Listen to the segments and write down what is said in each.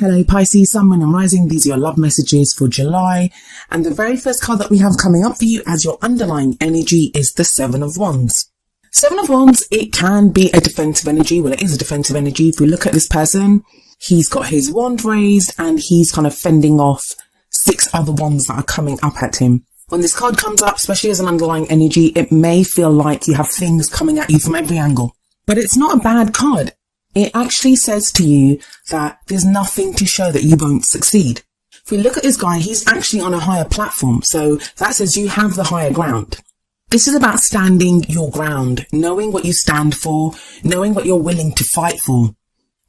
Hello Pisces, Sun, Moon and Rising. These are your love messages for July. And the very first card that we have coming up for you as your underlying energy is the Seven of Wands. Seven of Wands, it can be a defensive energy. Well, it is a defensive energy. If we look at this person, he's got his wand raised and he's kind of fending off 6 other wands that are coming up at him. When this card comes up, especially as an underlying energy, it may feel like you have things coming at you from every angle. But it's not a bad card. It actually says to you that there's nothing to show that you won't succeed. If we look at this guy, he's actually on a higher platform. So that says you have the higher ground. This is about standing your ground, knowing what you stand for, knowing what you're willing to fight for.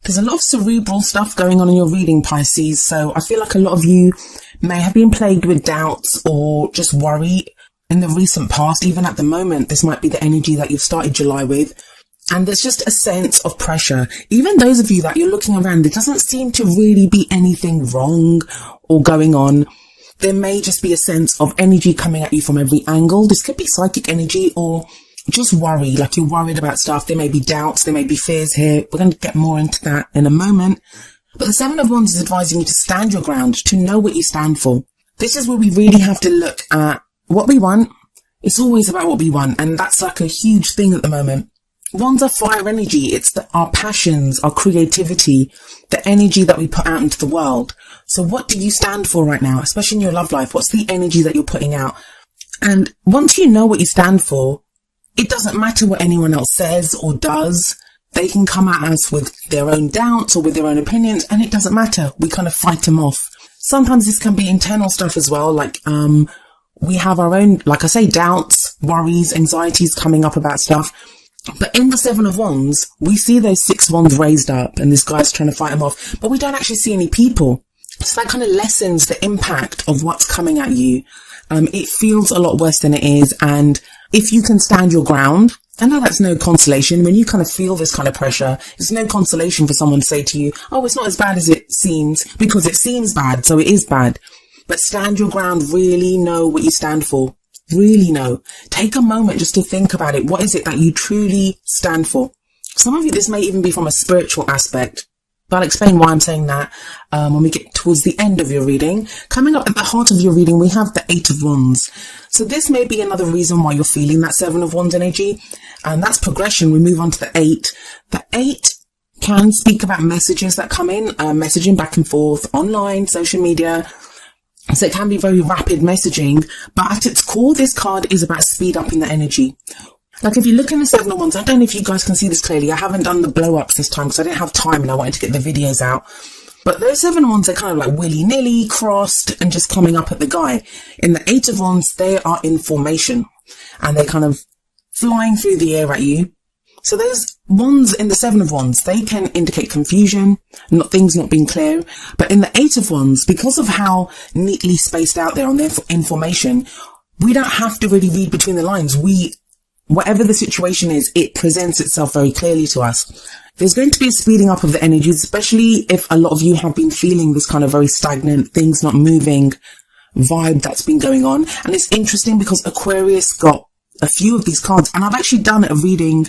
There's a lot of cerebral stuff going on in your reading, Pisces. So I feel like a lot of you may have been plagued with doubts or just worry in the recent past. Even at the moment, this might be the energy that you've started July with. And there's just a sense of pressure. Even those of you that you're looking around, there doesn't seem to really be anything wrong or going on. There may just be a sense of energy coming at you from every angle. This could be psychic energy or just worry, like you're worried about stuff. There may be doubts, there may be fears here. We're going to get more into that in a moment. But the Seven of Wands is advising you to stand your ground, to know what you stand for. This is where we really have to look at what we want. It's always about what we want. And that's like a huge thing at the moment. Wands are fire energy. It's our passions, our creativity, the energy that we put out into the world. So what do you stand for right now, especially in your love life? What's the energy that you're putting out? And once you know what you stand for, it doesn't matter what anyone else says or does. They can come at us with their own doubts or with their own opinions, and it doesn't matter. We kind of fight them off. Sometimes this can be internal stuff as well. Like, we have our own, like I say, doubts, worries, anxieties coming up about stuff. But in the Seven of Wands, we see those 6 wands raised up and this guy's trying to fight them off, but we don't actually see any people. So that kind of lessens the impact of what's coming at you. It feels a lot worse than it is. And if you can stand your ground, I know that's no consolation. When you kind of feel this kind of pressure, it's no consolation for someone to say to you, oh, it's not as bad as it seems, because it seems bad. So it is bad. But stand your ground, really know what you stand for. Really know. Take a moment just to think about it. What is it that you truly stand for? Some of you, this may even be from a spiritual aspect, but I'll explain why I'm saying that when we get towards the end of your reading. Coming up at the heart of your reading, we have the 8 of Wands. So this may be another reason why you're feeling that 7 of Wands energy, and that's progression. We move on to the 8. The 8 can speak about messages that come in, messaging back and forth, online, social media. So it can be very rapid messaging, but at its core, this card is about speed up in the energy. Like if you look in the 7 of Wands, I don't know if you guys can see this clearly. I haven't done the blow ups this time because I didn't have time and I wanted to get the videos out. But those 7 of Wands are kind of like willy-nilly, crossed and just coming up at the guy. In the 8 of Wands, they are in formation and they're kind of flying through the air at you. So those wands in the 7 of Wands, they can indicate confusion, things not being clear. But in the 8 of Wands, because of how neatly spaced out they are on their information, we don't have to really read between the lines. Whatever the situation is, it presents itself very clearly to us. There's going to be a speeding up of the energies, especially if a lot of you have been feeling this kind of very stagnant, things not moving vibe that's been going on. And it's interesting because Aquarius got a few of these cards, and I've actually done a reading,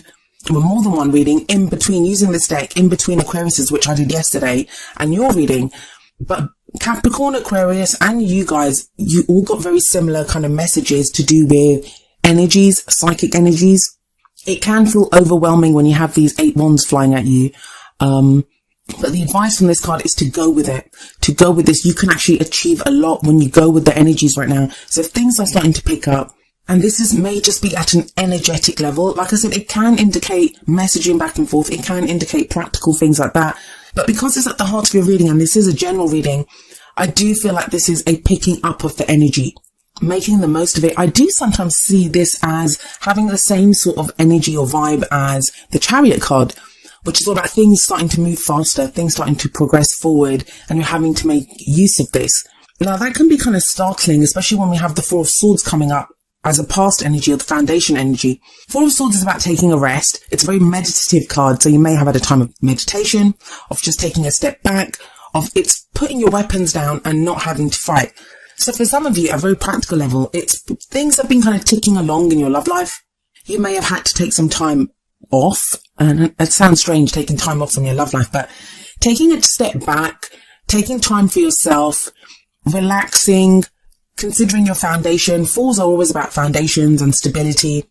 well, more than one reading in between, using this deck in between Aquariuses, which I did yesterday, and your reading. But Capricorn, Aquarius, and you guys, you all got very similar kind of messages to do with energies, psychic energies. It can feel overwhelming when you have these 8 wands flying at you. But the advice from this card is to go with it. To go with this, you can actually achieve a lot when you go with the energies right now. So if things are starting to pick up, and this may just be at an energetic level. Like I said, it can indicate messaging back and forth. It can indicate practical things like that. But because it's at the heart of your reading, and this is a general reading, I do feel like this is a picking up of the energy, making the most of it. I do sometimes see this as having the same sort of energy or vibe as the Chariot card, which is all about things starting to move faster, things starting to progress forward, and you're having to make use of this. Now, that can be kind of startling, especially when we have the 4 of Swords coming up as a past energy or the foundation energy. 4 of Swords is about taking a rest. It's a very meditative card, so you may have had a time of meditation, of just taking a step back, of it's putting your weapons down and not having to fight. So for some of you, at a very practical level, it's things have been kind of ticking along in your love life. You may have had to take some time off, and it sounds strange taking time off from your love life, but taking a step back, taking time for yourself, relaxing, considering your foundation. Falls are always about foundations and stability,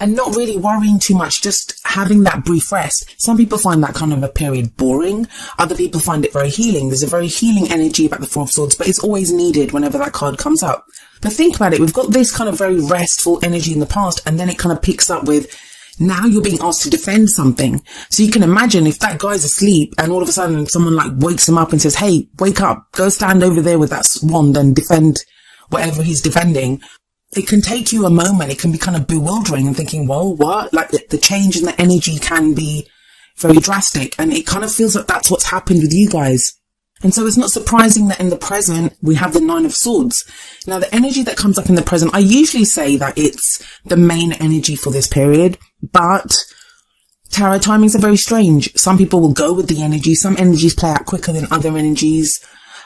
and not really worrying too much, just having that brief rest. Some people find that kind of a period boring. Other people find it very healing. There's a very healing energy about the Four of Swords, but it's always needed whenever that card comes up. But think about it. We've got this kind of very restful energy in the past, and then it kind of picks up with, now you're being asked to defend something. So you can imagine if that guy's asleep and all of a sudden someone like wakes him up and says, hey, wake up, go stand over there with that wand and defend whatever he's defending. It can take you a moment. It can be kind of bewildering and thinking, well, what? Like the change in the energy can be very drastic. And it kind of feels like that's what's happened with you guys. And so it's not surprising that in the present, we have the Nine of Swords. Now, the energy that comes up in the present, I usually say that it's the main energy for this period, but tarot timings are very strange. Some people will go with the energy. Some energies play out quicker than other energies.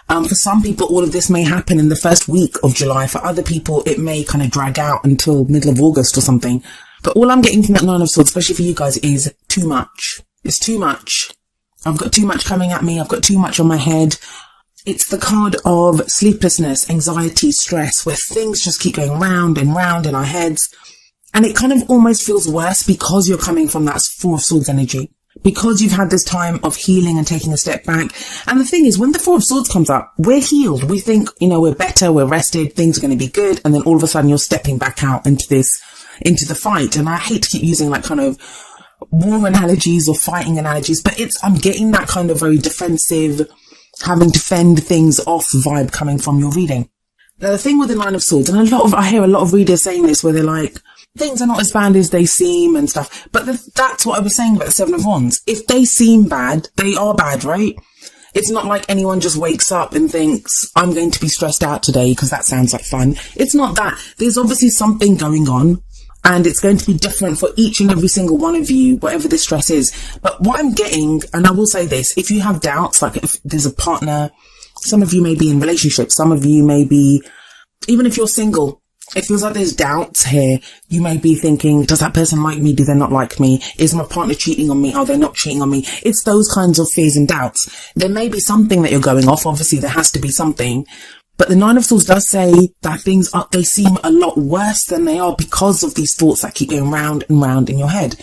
For some people, all of this may happen in the first week of July. For other people, it may kind of drag out until middle of August or something. But all I'm getting from that Nine of Swords, especially for you guys, is too much. It's too much. I've got too much coming at me. I've got too much on my head. It's the card of sleeplessness, anxiety, stress, where things just keep going round and round in our heads. And it kind of almost feels worse because you're coming from that Four of Swords energy. Because you've had this time of healing and taking a step back. And the thing is, when the Four of Swords comes up, we're healed. We think, we're better, we're rested, things are going to be good. And then all of a sudden you're stepping back out into the fight. And I hate to keep using like kind of war analogies or fighting analogies, but I'm getting that kind of very defensive, having to fend things off vibe coming from your reading. Now, the thing with the Nine of Swords, and I hear a lot of readers saying this where they're like, things are not as bad as they seem and stuff. But that's what I was saying about the Seven of Wands. If they seem bad, they are bad, right? It's not like anyone just wakes up and thinks, I'm going to be stressed out today because that sounds like fun. It's not that. There's obviously something going on, and it's going to be different for each and every single one of you, whatever the stress is. But what I'm getting, and I will say this, if you have doubts, like if there's a partner, some of you may be in relationships, some of you may be, even if you're single, it feels like there's doubts here. You may be thinking, does that person like me? Do they not like me? Is my partner cheating on me? Are they not cheating on me? It's those kinds of fears and doubts. There may be something that you're going off. Obviously, there has to be something. But the Nine of Swords does say that they seem a lot worse than they are because of these thoughts that keep going round and round in your head.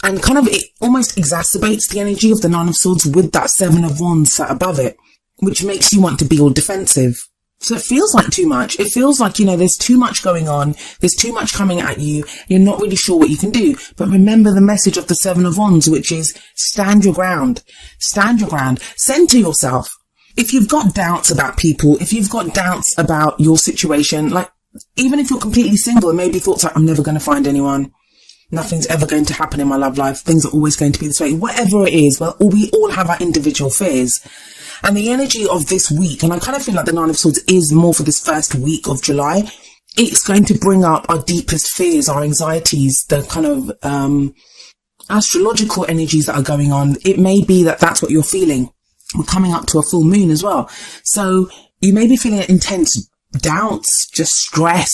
And kind of it almost exacerbates the energy of the Nine of Swords with that Seven of Wands sat above it, which makes you want to be all defensive. So it feels like too much. It feels like, there's too much going on. There's too much coming at you. You're not really sure what you can do. But remember the message of the Seven of Wands, which is stand your ground. Stand your ground. Center yourself. If you've got doubts about people, if you've got doubts about your situation, like even if you're completely single and maybe thoughts like, I'm never going to find anyone. Nothing's ever going to happen in my love life. Things are always going to be this way. Whatever it is, well, we all have our individual fears. And the energy of this week, and I kind of feel like the Nine of Swords is more for this first week of July, it's going to bring up our deepest fears, our anxieties, the kind of astrological energies that are going on. It may be that that's what you're feeling. We're coming up to a full moon as well. So you may be feeling intense doubts, just stress.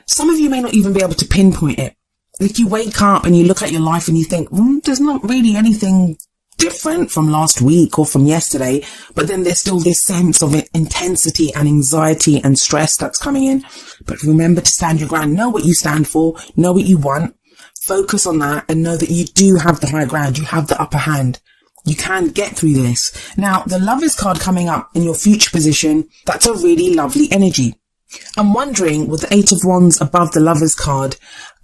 Some of you may not even be able to pinpoint it. If you wake up and you look at your life and you think, there's not really anything different from last week or from yesterday, but then there's still this sense of intensity and anxiety and stress that's coming in. But remember to stand your ground. Know what you stand for. Know what you want. Focus on that and know that you do have the high ground. You have the upper hand. You can get through this. Now, the Lovers card coming up in your future position, that's a really lovely energy. I'm wondering, with the Eight of Wands above the Lovers card,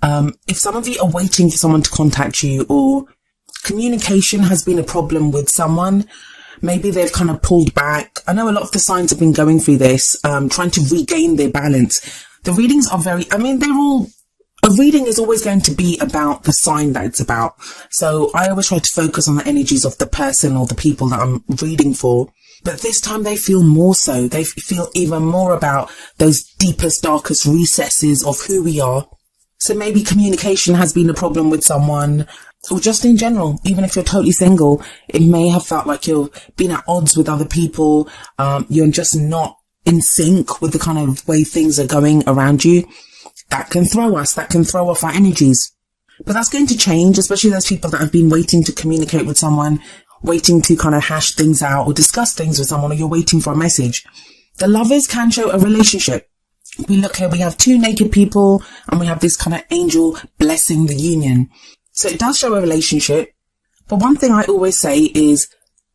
if some of you are waiting for someone to contact you, or communication has been a problem with someone, maybe they've kind of pulled back. I know a lot of the signs have been going through this, trying to regain their balance. The readings are a reading is always going to be about the sign that it's about. So I always try to focus on the energies of the person or the people that I'm reading for. But this time they feel more so. They feel even more about those deepest, darkest recesses of who we are. So maybe communication has been a problem with someone, or just in general, even if you're totally single, it may have felt like you've been at odds with other people. You're just not in sync with the kind of way things are going around you. That can throw off our energies. But that's going to change, especially those people that have been waiting to communicate with someone, waiting to kind of hash things out or discuss things with someone, or you're waiting for a message. The Lovers can show a relationship. We look here, we have two naked people and we have this kind of angel blessing the union. So it does show a relationship. But one thing I always say is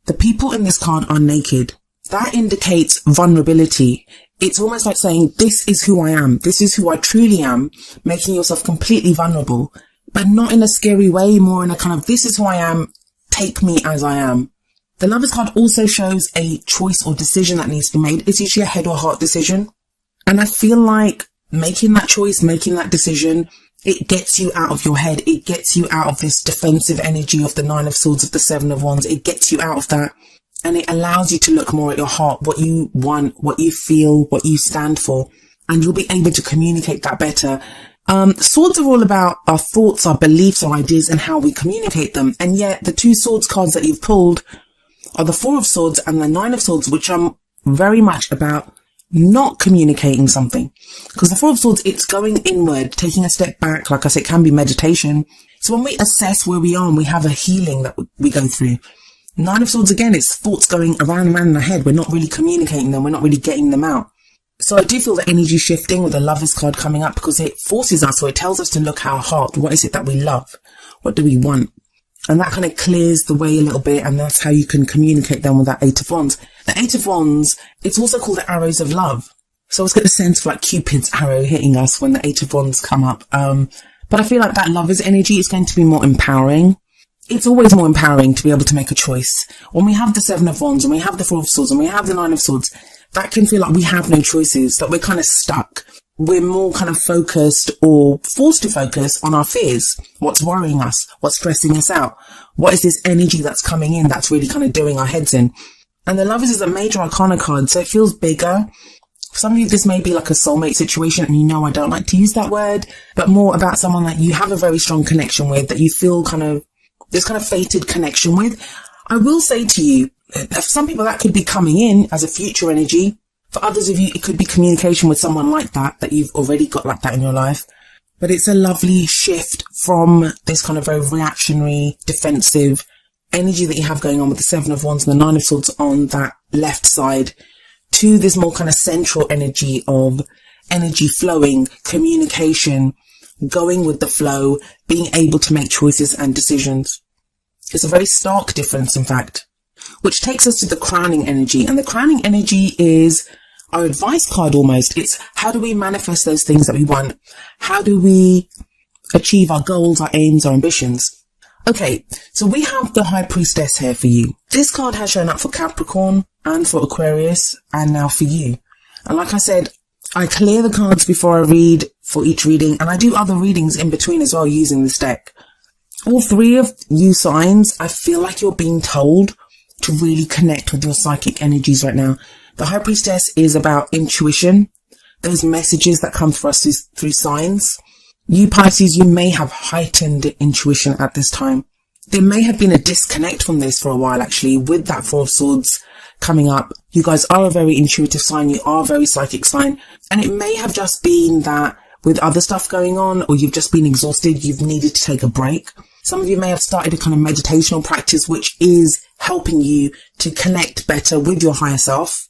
the people in this card are naked. That indicates vulnerability. It's almost like saying, this is who I am. This is who I truly am, making yourself completely vulnerable, but not in a scary way, more in a kind of, this is who I am. Take me as I am. The Lovers card also shows a choice or decision that needs to be made. It's usually a head or heart decision. And I feel like making that choice, making that decision, it gets you out of your head. It gets you out of this defensive energy of the Nine of Swords, of the Seven of Wands. It gets you out of that. And it allows you to look more at your heart, what you want, what you feel, what you stand for. And you'll be able to communicate that better. Swords are all about our thoughts, our beliefs, our ideas, and how we communicate them. And yet the two Swords cards that you've pulled are the Four of Swords and the Nine of Swords, which are very much about not communicating something. Because the Four of Swords, it's going inward, taking a step back. Like I said, it can be meditation. So when we assess where we are and we have a healing that we go through. Nine of Swords, again, it's thoughts going around and around in our head. We're not really communicating them. We're not really getting them out. So I do feel the energy shifting with the Lovers card coming up, because it forces us, or it tells us to look at our heart. What is it that we love? What do we want? And that kind of clears the way a little bit, and that's how you can communicate them with that Eight of Wands. The Eight of Wands, it's also called the arrows of love. So I always get the sense of like Cupid's arrow hitting us when the Eight of Wands come up. But I feel like that Lovers energy is going to be more empowering. It's always more empowering to be able to make a choice. When we have the Seven of Wands, and we have the Four of Swords, and we have the Nine of Swords, that can feel like we have no choices, that we're kind of stuck. We're more kind of focused or forced to focus on our fears. What's worrying us? What's stressing us out? What is this energy that's coming in that's really kind of doing our heads in? And the Lovers is a major arcana card, so it feels bigger. For some of you, this may be like a soulmate situation, and you know I don't like to use that word, but more about someone that you have a very strong connection with, that you feel kind of, this kind of fated connection with. I will say to you, for some people that could be coming in as a future energy. For others of you, it could be communication with someone like that you've already got like that in your life. But it's a lovely shift from this kind of very reactionary, defensive energy that you have going on with the Seven of Wands and the Nine of Swords on that left side, to this more kind of central energy of energy flowing, communication, going with the flow, being able to make choices and decisions. It's a very stark difference, in fact, which takes us to the crowning energy. And the crowning energy is our advice card almost. It's how do we manifest those things that we want? How do we achieve our goals, our aims, our ambitions? Okay, so we have the High Priestess here for you. This card has shown up for Capricorn and for Aquarius, and now for you. And like I said, I clear the cards before I read for each reading, and I do other readings in between as well using this deck. All three of you signs, I feel like you're being told to really connect with your psychic energies right now. The High Priestess is about intuition, those messages that come for us through signs. You Pisces, you may have heightened intuition at this time. There may have been a disconnect from this for a while, actually, with that Four of Swords coming up. You guys are a very intuitive sign. You are a very psychic sign. And it may have just been that with other stuff going on, or you've just been exhausted, you've needed to take a break. Some of you may have started a kind of meditational practice, which is helping you to connect better with your higher self.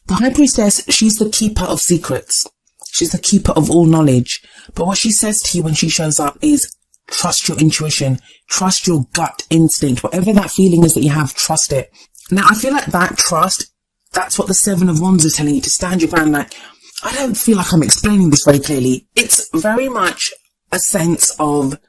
The High Priestess, she's the keeper of secrets. She's the keeper of all knowledge. But what she says to you when she shows up is trust your intuition, trust your gut instinct, whatever that feeling is that you have, trust it. Now, I feel like that trust, that's what the Seven of Wands is telling you, to stand your ground. Like, I don't feel like I'm explaining this very clearly. It's very much a sense of,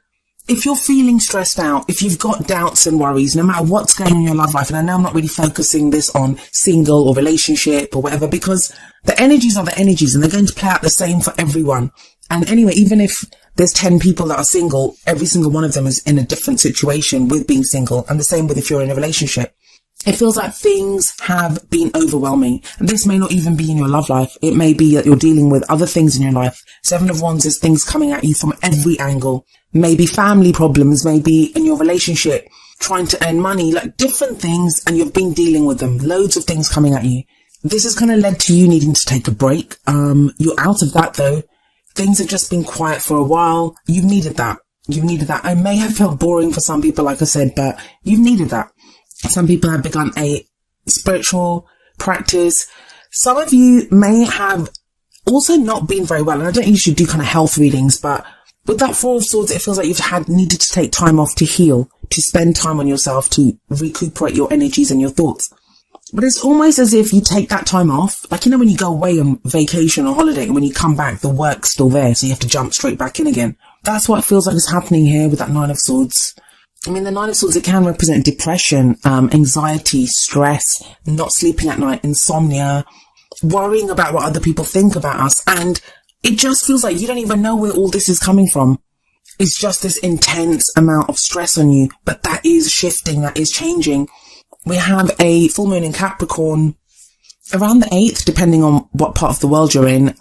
if you're feeling stressed out, if you've got doubts and worries, no matter what's going on in your love life, and I know I'm not really focusing this on single or relationship or whatever, because the energies are the energies and they're going to play out the same for everyone. And anyway, even if there's 10 people that are single, every single one of them is in a different situation with being single, and the same with if you're in a relationship. It feels like things have been overwhelming, and this may not even be in your love life. It may be that you're dealing with other things in your life. Seven of Wands is things coming at you from every angle. Maybe family problems, maybe in your relationship, trying to earn money, like different things, and you've been dealing with them. Loads of things coming at you. This has kind of led to you needing to take a break. You're out of that though. Things have just been quiet for a while. You've needed that. You've needed that. I may have felt boring for some people, like I said, but you've needed that. Some people have begun a spiritual practice. Some of you may have also not been very well. And I don't usually do kind of health readings, but with that Four of Swords, it feels like you've needed to take time off to heal, to spend time on yourself, to recuperate your energies and your thoughts. But it's almost as if you take that time off, like, when you go away on vacation or holiday, and when you come back, the work's still there, so you have to jump straight back in again. That's what it feels like is happening here with that Nine of Swords. The Nine of Swords, it can represent depression, anxiety, stress, not sleeping at night, insomnia, worrying about what other people think about us. And it just feels like you don't even know where all this is coming from. It's just this intense amount of stress on you, but that is shifting, that is changing. We have a full moon in Capricorn around the 8th, depending on what part of the world you're in.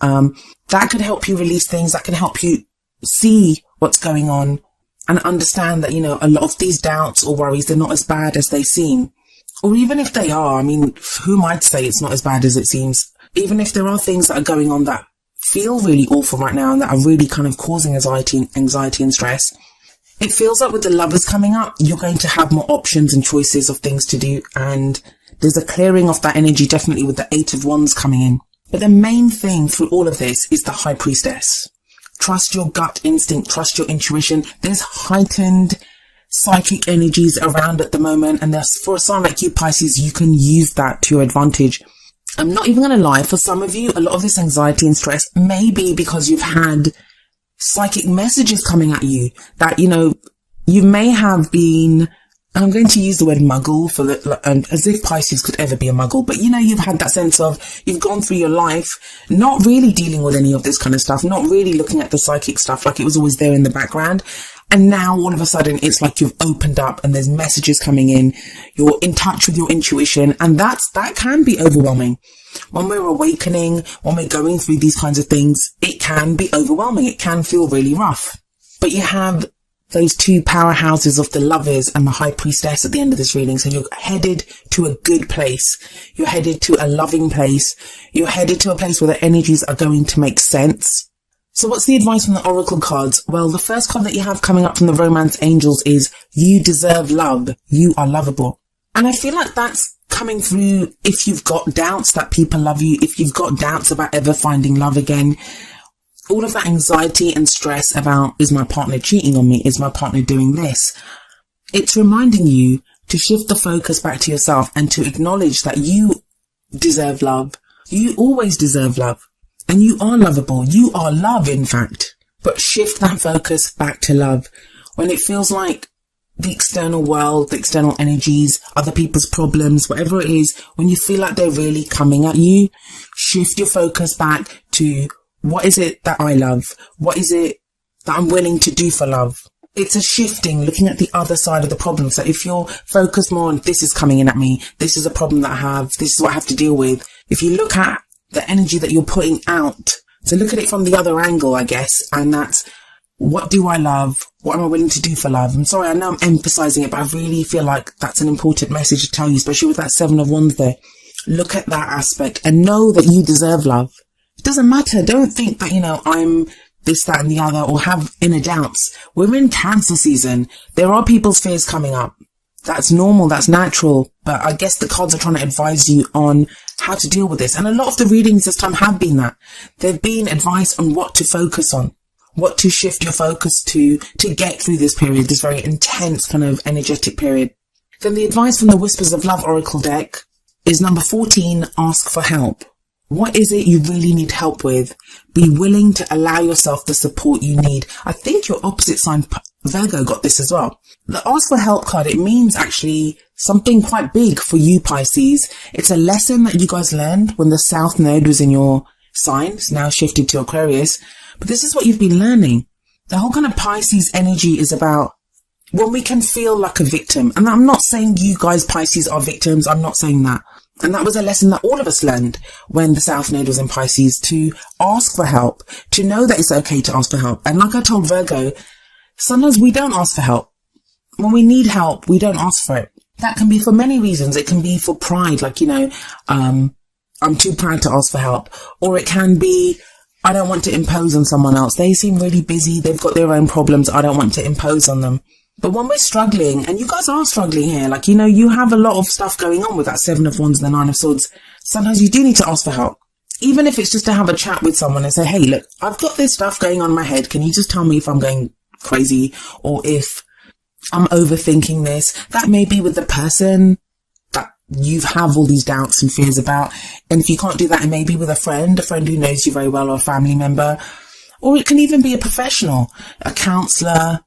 That could help you release things, that can help you see what's going on and understand that, a lot of these doubts or worries, they're not as bad as they seem. Or even if they are, who might say it's not as bad as it seems? Even if there are things that are going on that feel really awful right now and that are really kind of causing anxiety and stress, it feels like with the Lovers coming up, you're going to have more options and choices of things to do. And there's a clearing of that energy, definitely with the Eight of Wands coming in. But the main thing through all of this is the High Priestess. Trust your gut instinct, trust your intuition. There's heightened psychic energies around at the moment. And for a sign like you, Pisces, you can use that to your advantage. I'm not even going to lie, for some of you, a lot of this anxiety and stress may be because you've had psychic messages coming at you that, you may have been, I'm going to use the word muggle as if Pisces could ever be a muggle, but you've had that sense of, you've gone through your life not really dealing with any of this kind of stuff, not really looking at the psychic stuff, like it was always there in the background. And now all of a sudden it's like you've opened up and there's messages coming in, you're in touch with your intuition, and that can be overwhelming. When we're awakening, when we're going through these kinds of things, it can be overwhelming. It can feel really rough. But you have those two powerhouses of the Lovers and the High Priestess at the end of this reading. So you're headed to a good place. You're headed to a loving place. You're headed to a place where the energies are going to make sense. So what's the advice from the Oracle cards? Well, the first card that you have coming up from the Romance Angels is you deserve love. You are lovable. And I feel like that's coming through if you've got doubts that people love you, if you've got doubts about ever finding love again. All of that anxiety and stress about, is my partner cheating on me? Is my partner doing this? It's reminding you to shift the focus back to yourself and to acknowledge that you deserve love. You always deserve love. And you are lovable. You are love, in fact. But shift that focus back to love. When it feels like the external world, the external energies, other people's problems, whatever it is, when you feel like they're really coming at you, shift your focus back to, what is it that I love? What is it that I'm willing to do for love? It's a shifting, looking at the other side of the problem. So if you're focused more on, this is coming in at me, this is a problem that I have, this is what I have to deal with. If you look at the energy that you're putting out, so look at it from the other angle, I guess, and that's, what do I love? What am I willing to do for love? I'm sorry, I know I'm emphasizing it, but I really feel like that's an important message to tell you, especially with that Seven of Wands there. Look at that aspect and know that you deserve love. It doesn't matter. Don't think that, I'm this, that, and the other, or have inner doubts. We're in Cancer season. There are people's fears coming up. That's normal. That's natural. But I guess the cards are trying to advise you on how to deal with this. And a lot of the readings this time have been that. They've been advice on what to focus on, what to shift your focus to get through this period, this very intense kind of energetic period. Then the advice from the Whispers of Love Oracle deck is number 14, ask for help. What is it you really need help with? Be willing to allow yourself the support you need. I think your opposite sign, Virgo, got this as well. The ask for help card, it means actually something quite big for you, Pisces. It's a lesson that you guys learned when the South Node was in your sign. It's now shifted to Aquarius. But this is what you've been learning. The whole kind of Pisces energy is about when we can feel like a victim. And I'm not saying you guys, Pisces, are victims. I'm not saying that. And that was a lesson that all of us learned when the South Node was in Pisces, to ask for help, to know that it's okay to ask for help. And like I told Virgo, sometimes we don't ask for help. When we need help, we don't ask for it. That can be for many reasons. It can be for pride, like, I'm too proud to ask for help. Or it can be, I don't want to impose on someone else. They seem really busy. They've got their own problems. I don't want to impose on them. But when we're struggling, and you guys are struggling here, like, you know, you have a lot of stuff going on with that Seven of Wands and the Nine of Swords. Sometimes you do need to ask for help. Even if it's just to have a chat with someone and say, hey, look, I've got this stuff going on in my head. Can you just tell me if I'm going crazy or if I'm overthinking this? That may be with the person that you have all these doubts and fears about. And if you can't do that, it may be with a friend who knows you very well, or a family member. Or it can even be a professional, a counselor,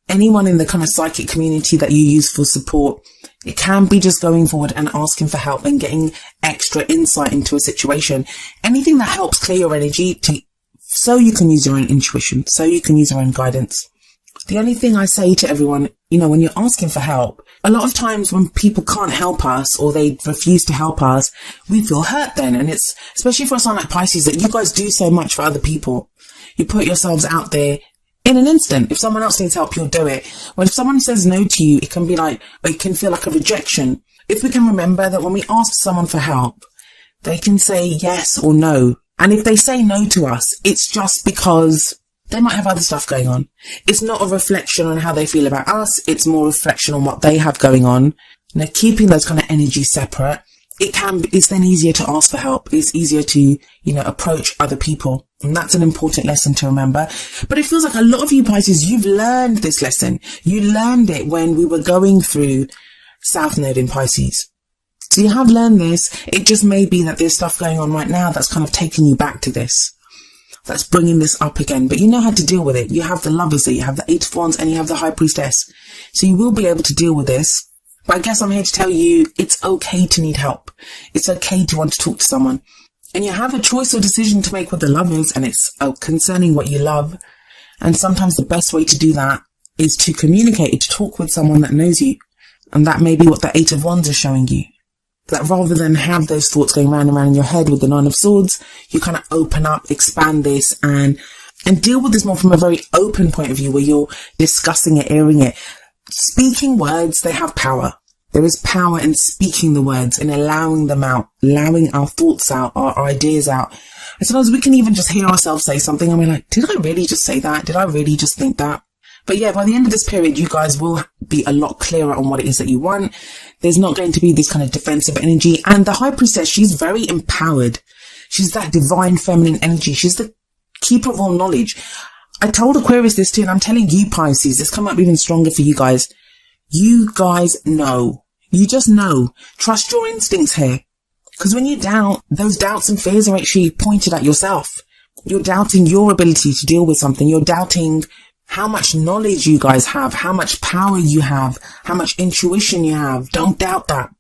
anyone in the kind of psychic community that you use for support. It can be just going forward and asking for help and getting extra insight into a situation. Anything that helps clear your energy so you can use your own intuition, so you can use your own guidance. The only thing I say to everyone, you know, when you're asking for help, a lot of times when people can't help us or they refuse to help us, we feel hurt then. And it's, especially for a sign like Pisces, that you guys do so much for other people. You put yourselves out there in an instant. If someone else needs help, you'll do it. When if someone says no to you, it can be like, or it can feel like a rejection. If we can remember that when we ask someone for help, they can say yes or no. And if they say no to us, it's just because they might have other stuff going on. It's not a reflection on how they feel about us. It's more a reflection on what they have going on. You know, keeping those kind of energies separate, it's then easier to ask for help. It's easier to, you know, approach other people. And that's an important lesson to remember. But it feels like a lot of you Pisces, you've learned this lesson. You learned it when we were going through South Node in Pisces. So you have learned this. It just may be that there's stuff going on right now that's kind of taking you back to this. That's bringing this up again. But you know how to deal with it. You have the Lovers there, you have the Eight of Wands, and you have the High Priestess. So you will be able to deal with this. But I guess I'm here to tell you it's okay to need help. It's okay to want to talk to someone. And you have a choice or decision to make with the Lovers, and it's concerning what you love. And sometimes the best way to do that is to communicate, to talk with someone that knows you. And that may be what the Eight of Wands is showing you. That rather than have those thoughts going round and round in your head with the Nine of Swords, you kind of open up, expand this, and deal with this more from a very open point of view, where you're discussing it, airing it. Speaking words, they have power. There is power in speaking the words and allowing them out, allowing our thoughts out, our ideas out. And sometimes we can even just hear ourselves say something and we're like, did I really just say that? Did I really just think that? But yeah, by the end of this period, you guys will be a lot clearer on what it is that you want. There's not going to be this kind of defensive energy. And the High Priestess, she's very empowered. She's that divine feminine energy. She's the keeper of all knowledge. I told Aquarius this too, and I'm telling you Pisces, it's come up even stronger for you guys. You guys know. You just know. Trust your instincts here. Because when you doubt, those doubts and fears are actually pointed at yourself. You're doubting your ability to deal with something. You're doubting how much knowledge you guys have, how much power you have, how much intuition you have. Don't doubt that.